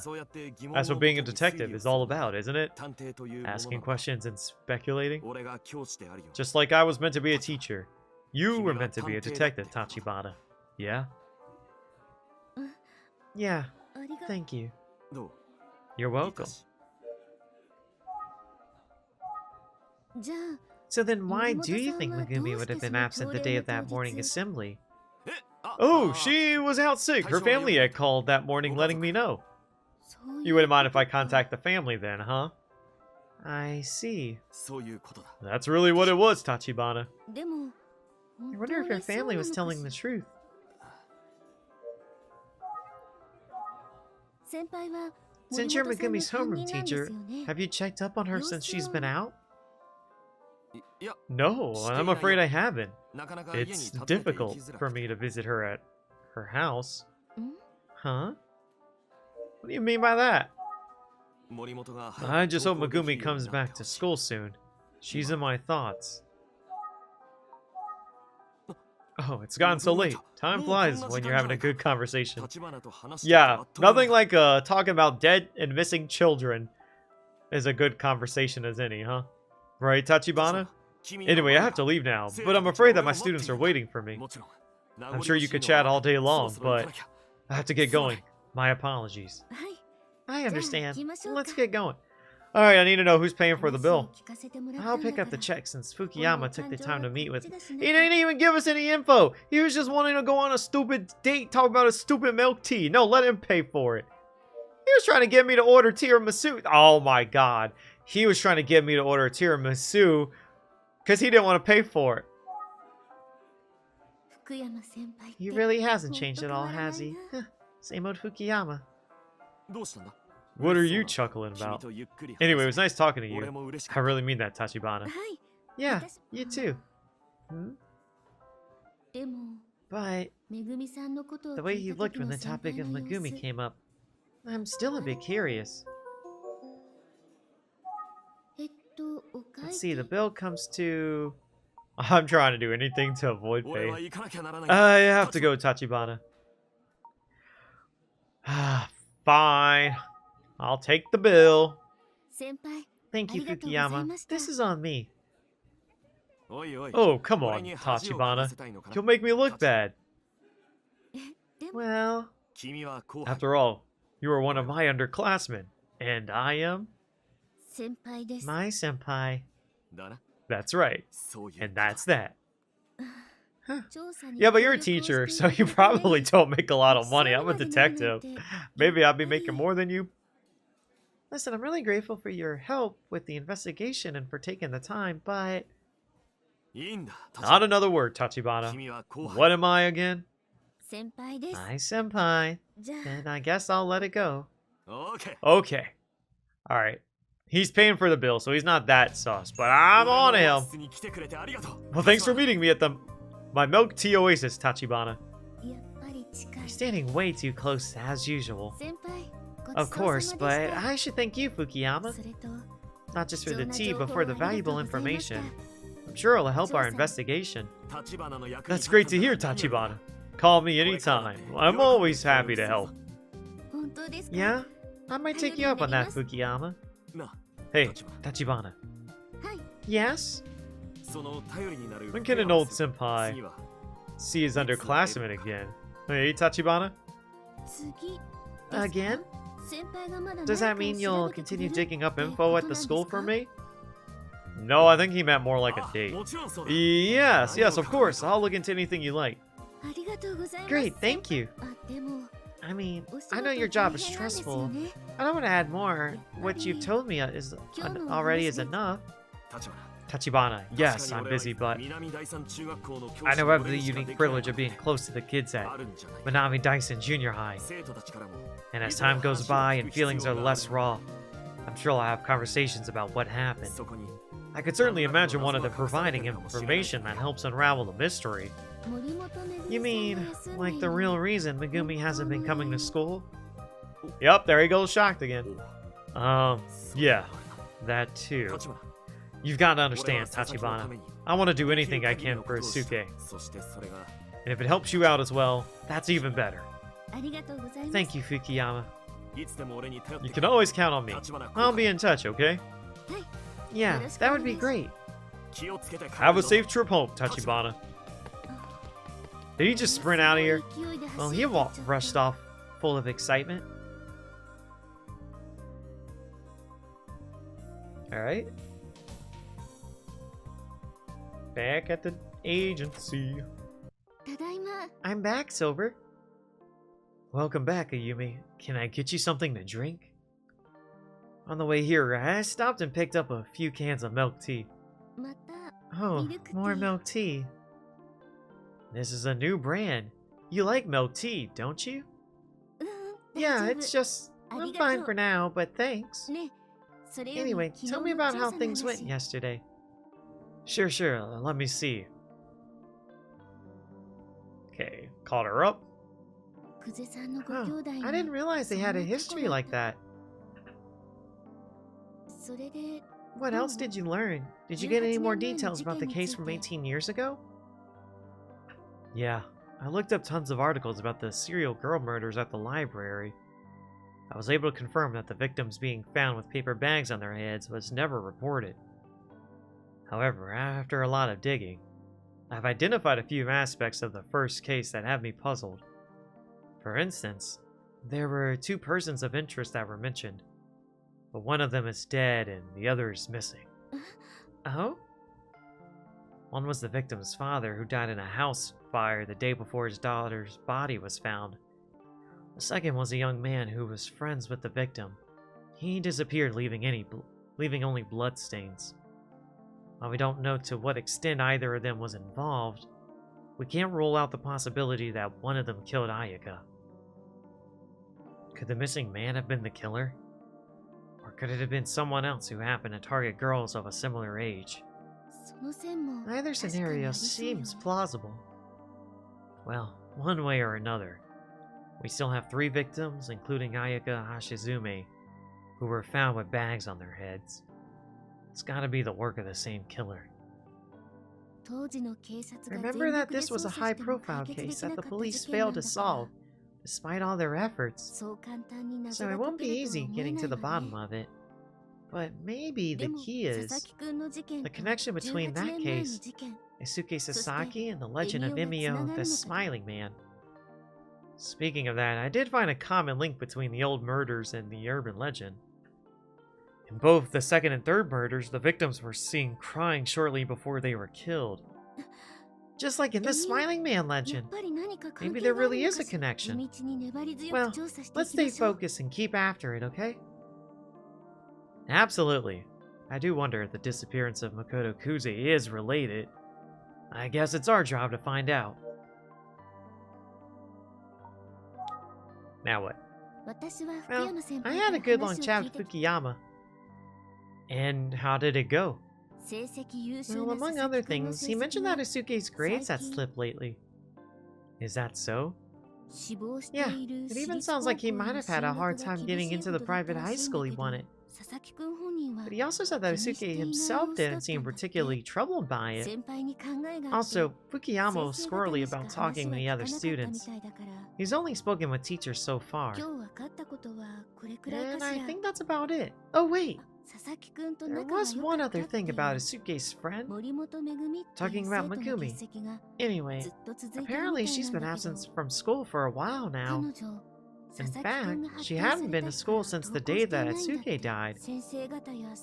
A: That's what being a detective is all about, isn't it? Asking questions and speculating. Just like I was meant to be a teacher. You were meant to be a detective, Tachibana. Yeah? Yeah. Thank you. You're welcome. So then why do you think Megumi would have been absent the day of that morning assembly? Oh, she was out sick. Her family had called that morning letting me know. You wouldn't mind if I contact the family then, huh? I see. That's really what it was, Tachibana. I wonder if your family was telling the truth. Since you're Megumi's homeroom teacher, have you checked up on her since she's been out? No, I'm afraid I haven't. It's difficult for me to visit her at her house. Huh? What do you mean by that? I just hope Megumi comes back to school soon. She's in my thoughts. Oh, it's gotten so late. Time flies when you're having a good conversation. Yeah, nothing like talking about dead and missing children is a good conversation as any, huh? Right, Tachibana? Anyway, I have to leave now, but I'm afraid that my students are waiting for me. I'm sure you could chat all day long, but I have to get going. My apologies. I understand. Let's get going. Alright, I need to know who's paying for the bill. I'll pick up the check since Fukuyama took the time to meet with me. He didn't even give us any info. He was just wanting to go on a stupid date, talk about a stupid milk tea. No, let him pay for it. He was trying to get me to order tiramisu. Oh my god. He was trying to get me to order tiramisu because he didn't want to pay for it. He really hasn't changed at all, has he? Same old Fukuyama. What are you chuckling about? Anyway, it was nice talking to you. I really mean that, Tachibana. Yeah, you too. Hmm? But the way he looked when the topic of Megumi came up, I'm still a bit curious. Let's see, the bill comes to... I'm trying to do anything to avoid pay. I have to go, Tachibana. Fine. I'll take the bill. Thank you, Fukuyama. This is on me.
C: おいおい
A: Oh, come
C: 俺
A: on,
C: に恥をかか
A: Tachibana.
C: せたいのかな
A: You'll make me look bad.
B: でも
A: Well,
C: 君は後輩
A: after all, you are one of my underclassmen. And I am
B: 先輩です。
A: my senpai.
C: だな
A: That's right.
C: そういう
A: And that's that.
B: 調査に
A: Yeah, but you're a
B: 協力を
A: teacher,
B: して
A: so
B: い
A: you
B: ただけで
A: probably don't make a lot of
B: そう
A: money. I'm a
B: までなるなん
A: detective.
B: て
A: Maybe I'll be
B: やっぱり
A: making more than you. Listen, I'm really grateful for your help with the investigation and for taking the time, but
C: いいんだ
A: not another word, Tachibana.
C: 君は後輩
A: What am I again?
B: 先輩です。
A: My senpai.
B: じゃあ
A: Then I guess I'll let it go.
C: オーケー
A: Okay. Alright. He's paying for the bill, so he's not that sus, but I'm on
C: 俺のオ
A: him.
C: フィスに来てくれてありがとう
A: Well, thanks for meeting me at my milk tea oasis, Tachibana.
B: やっぱり近い
A: You're standing way too close as usual.
B: 先輩ごち
A: Of
B: そう
A: course,
B: さま
A: but
B: でした
A: I should thank you, Fukuyama.
B: それと
A: Not just for
B: 貴
A: the
B: 重な
A: tea,
B: 情
A: but
B: 報
A: for
B: を
A: the
B: ありがと
A: valuable
B: うございました
A: information. I'm sure it'll help our
B: 調査
A: investigation.
C: 立花の役に
A: That's great to hear, Tachibana. Call me anytime. I'm always happy to help.
B: 本当ですか
A: Yeah? I might take you up on that, Fukuyama.
C: な
A: Hey,
C: 立花
A: Tachibana.
B: はい
A: Yes?
C: その頼りになる
A: When can an old
C: 次
A: senpai
C: は
A: see his underclassmen again? Hey, Tachibana?
B: 次ですか
A: Again?
B: 先輩がまだ
A: Does
B: 何
A: that
B: かを
A: mean
B: 調
A: you'll
B: べてくれ
A: continue
B: る
A: digging up
B: って
A: info
B: こ
A: at
B: と
A: the
B: なん
A: school
B: ですか
A: for me? No, I think he meant more like a
C: あ
A: date.
C: もちろんそうだ
A: Yes, yes, of course. I'll look into anything you like.
B: ありがとうございます
A: Great, thank you.
B: あでも
A: I mean,
B: お仕
A: I
B: 事
A: know your job is
B: 大変なんですよ
A: stressful.
B: ね
A: I don't want to add more. What you've told me is already is enough.
C: 立花
A: Tachibana, yes, I'm busy, but I now have the unique privilege of being close to the kids at Minami Dyson Junior High. And as time goes by and feelings are less raw, I'm sure I'll have conversations about what happened. I could certainly imagine one of them providing information that helps unravel the mystery.
B: 森本めぐ
A: You
B: み
A: mean,
B: さんが休んで
A: like
B: い
A: the
B: る
A: real reason Megumi hasn't been coming to school? Yep, there he goes shocked again. Yeah, that too. You've got to understand, Tachibana. I want to do anything I can for Isuke. And if it helps you out as well, that's even better.
B: ありがとうございます
A: Thank you, Fukuyama.
C: いつでも俺に頼って
A: You
C: く
A: can
C: れ
A: always count on me.
C: 立花
A: I'll be in touch, okay?
B: はい
A: Yeah, that would be great.
C: 気をつけて帰る
A: Have a
C: ぞ
A: safe trip home, Tachibana. Did he just sprint out of here?
B: 勢いで
A: Well,
B: 走
A: he
B: ってっ
A: won't
B: ちゃった
A: rushed off full of excitement. Alright. Back at the agency.
B: ただいま
A: I'm back, Silver. Welcome back, Ayumi. Can I get you something to drink? On the way here, I stopped and picked up a few cans of milk tea.
B: また
A: Oh,
B: Milk
A: more
B: tea.
A: milk tea. This is a new brand. You like milk tea, don't you?
B: うん大
A: Yeah,
B: 丈夫
A: it's just... I'm fine for now, but thanks.
B: ねそれより
A: Anyway,
B: 昨日
A: tell me
B: の
A: about
B: 調
A: how
B: 査の
A: things went
B: 話
A: yesterday. Sure, let me see. Okay, called her up.
B: 久世さんのご
A: Oh,
B: 兄弟
A: I didn't
B: に
A: realize they had a history like that.
B: それで
A: What else did you learn? Did you get any more details about the case from 18 years ago? Yeah, I looked up tons of articles about the serial girl murders at the library. I was able to confirm that the victims being found with paper bags on their heads was never reported. However, after a lot of digging, I've identified a few aspects of the first case that have me puzzled. For instance, there were two persons of interest that were mentioned, but one of them is dead and the other is missing. Oh? One was the victim's father, who died in a house fire the day before his daughter's body was found. The second was a young man who was friends with the victim. He disappeared, leaving only bloodstains. While we don't know to what extent either of them was involved, we can't rule out the possibility that one of them killed Ayaka. Could the missing man have been the killer? Or could it have been someone else who happened to target girls of a similar age?
B: その線も
A: Either
B: 確かにあ
A: scenario
B: りそうよ
A: seems plausible. Well, one way or another, we still have 3 victims, including Ayaka Hashizume, who were found with bags on their heads. It's gotta be the work of the same killer.
B: 当時の警察が
A: Remember
B: 全
A: that
B: 力で
A: this was
B: 捜
A: a
B: 査しても
A: high-profile
B: 解決で
A: case
B: きな
A: that
B: か
A: the
B: った
A: police
B: 事件な
A: failed
B: ん
A: to
B: だから
A: solve, despite all their efforts.
B: そう簡単に謎
A: So
B: が
A: it
B: 解
A: won't
B: け
A: be
B: るとは
A: easy
B: 思え
A: getting
B: な
A: to
B: い
A: the
B: わね
A: bottom of it. But maybe the key is the connection between that case, Isuke Sasaki, and the legend of Emio, the Smiling Man. Speaking of that, I did find a common link between the old murders and the urban legend. In both the second and third murders, the victims were seen crying shortly before they were killed. Just like in the Smiling Man legend. Maybe there really is a connection. Well, let's stay focused and keep after it, okay? Absolutely. I do wonder if the disappearance of Makoto Kuze is related. I guess it's our job to find out. Now what? Well, I had a good long chat with Fukuyama. And how did it go? Well, among other things, he mentioned that Isuke's grades had slipped lately. Is that so? Yeah, it even sounds like he might have had a hard time getting into the private high school he wanted. But he also said that Isuke himself didn't seem particularly troubled by it. Also, Fukuyama was squirrely about talking to the other students. He's only spoken with teachers so far. And I think that's about it. Oh wait! There was one other thing about Isuke's friend. Talking about Megumi. Anyway, apparently she's been absent from school for a while now. In fact, she hadn't been to school since the day that Atsuke died.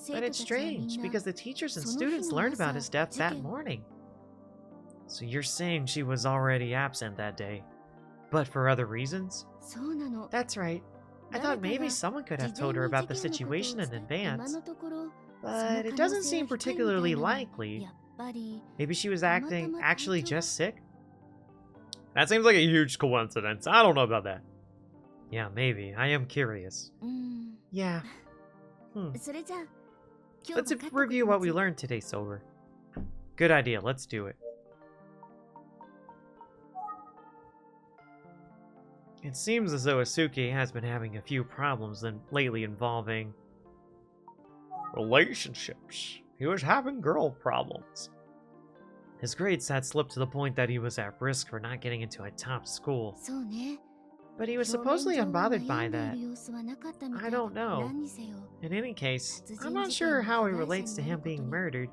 A: But it's strange, because the teachers and students learned about his death that morning. So you're saying she was already absent that day, but for other reasons? That's right. I thought maybe someone could have told her about the situation in advance, but it doesn't seem particularly likely. Maybe she was actually just sick? That seems like a huge coincidence. I don't know about that. Yeah, maybe. I am curious. Yeah. Let's review what we learned today, Silver. Good idea. Let's do it. It seems as though Asuke has been having a few problems lately involving relationships. He was having girl problems. His grades had slipped to the point that he was at risk for not getting into a top school. But he was supposedly unbothered by that. I don't know. In any case, I'm not sure how it relates to him being murdered.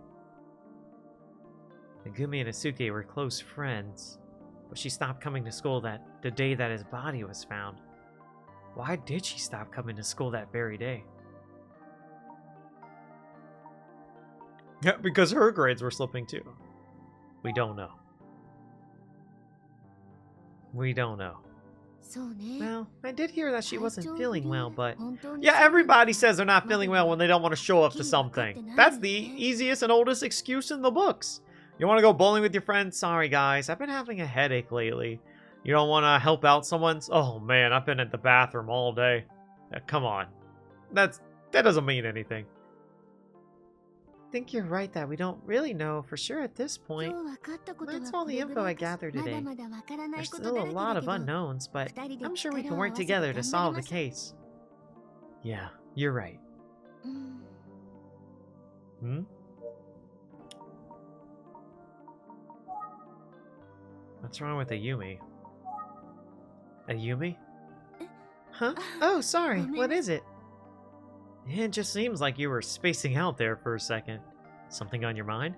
A: Megumi and Asuke were close friends, but she stopped coming to school the day that his body was found. Why did she stop coming to school that very day? Yeah, because her grades were slipping too. We don't know. We don't know. Well, I did hear that she wasn't feeling well, but... Yeah, everybody says they're not feeling well when they don't want to show up to something. That's the easiest and oldest excuse in the books. You want to go bowling with your friends? Sorry, guys. I've been having a headache lately. You don't want to help out someone's? Oh, man, I've been at the bathroom all day. Come on. That doesn't mean anything. I think you're right that we don't really know for sure at this point. That's all the info I gathered today. There's still a lot of unknowns, but I'm sure we can work together to solve the case. Yeah, you're right. What's wrong with Ayumi? Ayumi? Huh? Oh, sorry. What is it? It just seems like you were spacing out there for a second. Something on your mind?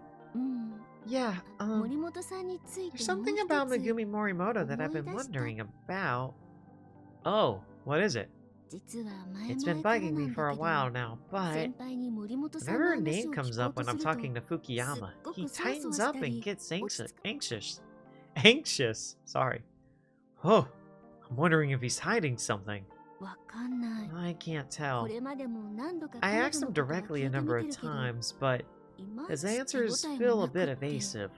A: Yeah, there's something about Megumi Morimoto that I've been wondering about. Oh, what is it? It's been bugging me for a while now, but whenever her name comes up when I'm talking to Fukuyama, he tightens up and gets anxious. Sorry. Oh, I'm wondering if he's hiding something. I can't tell. I asked him directly a number of times, but his answers feel a bit evasive.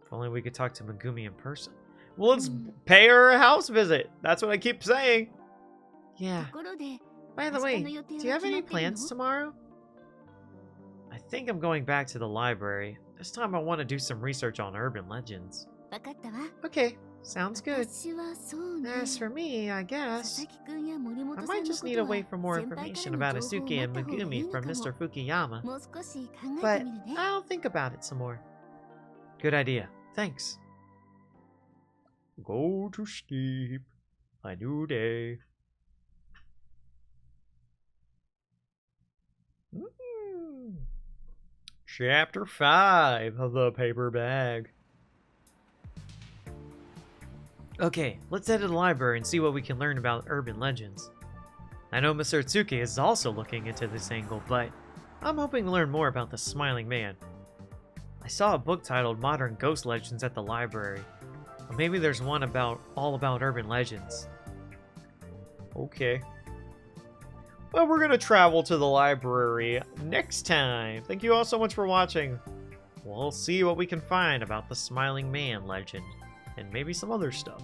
A: If only we could talk to Megumi in person. Well, let's pay her a house visit. That's what I keep saying. Yeah. By the way, do you have any plans tomorrow? I think I'm going back to the library. This time I want to do some research on urban legends. Okay, sounds good. As for me, I guess I might just need to wait for more information about Asuke and Megumi from Mr. Fukuyama. But I'll think about it some more. Good idea. Thanks. Go to sleep. A new day. Chapter 5 of the paper bag. Okay, let's head to the library and see what we can learn about urban legends. I know Mr. Atsuki is also looking into this angle, but I'm hoping to learn more about the Smiling Man. I saw a book titled Modern Ghost Legends at the library. Or maybe there's one all about urban legends. Okay. Well, we're gonna travel to the library next time. Thank you all so much for watching. We'll see what we can find about the Smiling Man legend, and maybe some other stuff.